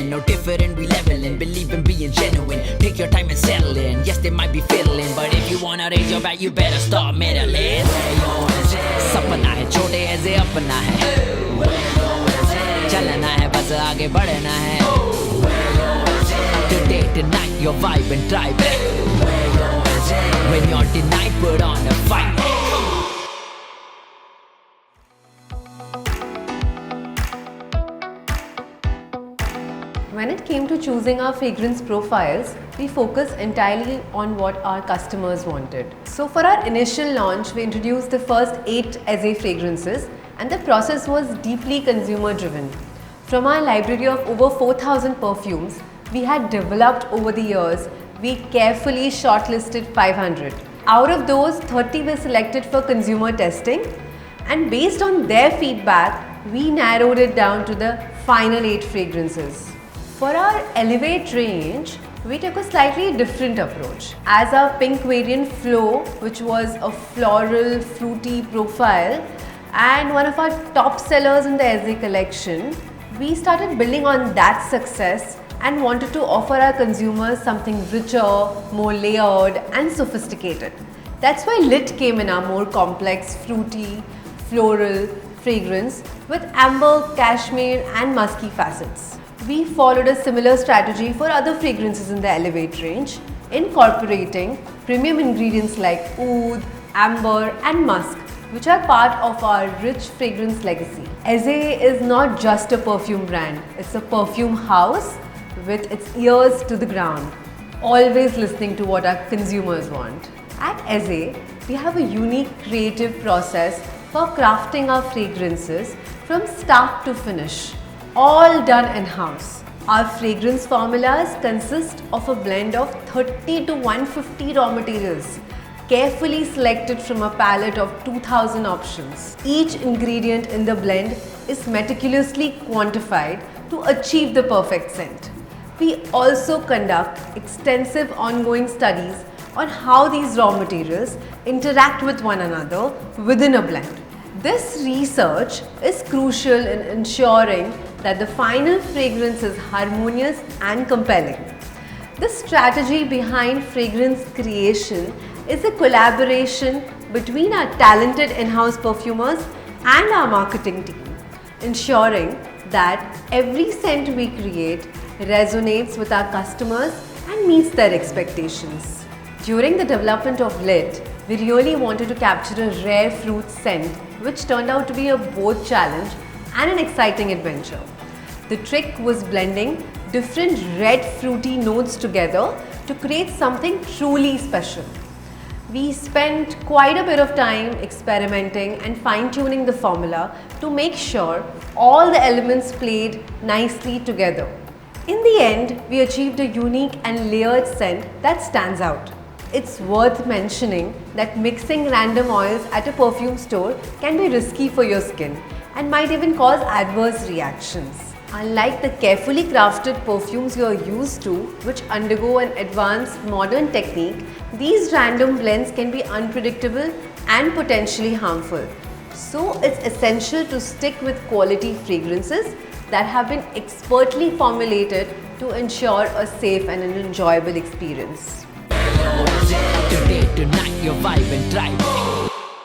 feeling no different, we leveling. Believe in being genuine, take your time and settle in. Yes, they might be fiddling, but if you wanna raise your bat, you better start meddling. सपना है छोटे ऐसे अपना है, चलना है बस आगे बढ़ना है. Today, tonight, your vibe and drive it. When you're denied, put on a fight. When it came to choosing our fragrance profiles, we focused entirely on what our customers wanted. So for our initial launch, we introduced the first 8 Eze fragrances, and the process was deeply consumer driven. From our library of over 4,000 perfumes we had developed over the years, we carefully shortlisted 500. Out of those, 30 were selected for consumer testing, and based on their feedback, we narrowed it down to the final 8 fragrances. For our Elevate range, we took a slightly different approach. As our pink variant Flow, which was a floral, fruity profile and one of our top sellers in the Eze collection, we started building on that success and wanted to offer our consumers something richer, more layered and sophisticated. That's why Lit came in our more complex, fruity, floral fragrance with amber, cashmere and musky facets. We followed a similar strategy for other fragrances in the Elevate range, incorporating premium ingredients like oud, amber and musk, which are part of our rich fragrance legacy. Eze is not just a perfume brand, it's a perfume house with its ears to the ground, always listening to what our consumers want. At Eze, we have a unique creative process for crafting our fragrances from start to finish, all done in-house. Our fragrance formulas consist of a blend of 30 to 150 raw materials, carefully selected from a palette of 2,000 options. Each ingredient in the blend is meticulously quantified to achieve the perfect scent. We also conduct extensive ongoing studies on how these raw materials interact with one another within a blend. This research is crucial in ensuring that the final fragrance is harmonious and compelling. The strategy behind fragrance creation is a collaboration between our talented in-house perfumers and our marketing team, ensuring that every scent we create resonates with our customers and meets their expectations. During the development of Lit, we really wanted to capture a rare fruit scent, which turned out to be a both challenge and an exciting adventure. The trick was blending different red fruity notes together to create something truly special. We spent quite a bit of time experimenting and fine-tuning the formula to make sure all the elements played nicely together. In the end, we achieved a unique and layered scent that stands out. It's worth mentioning that mixing random oils at a perfume store can be risky for your skin and might even cause adverse reactions. Unlike the carefully crafted perfumes you are used to, which undergo an advanced modern technique, these random blends can be unpredictable and potentially harmful. So it's essential to stick with quality fragrances that have been expertly formulated to ensure a safe and an enjoyable experience. Today, tonight, your vibe and drive.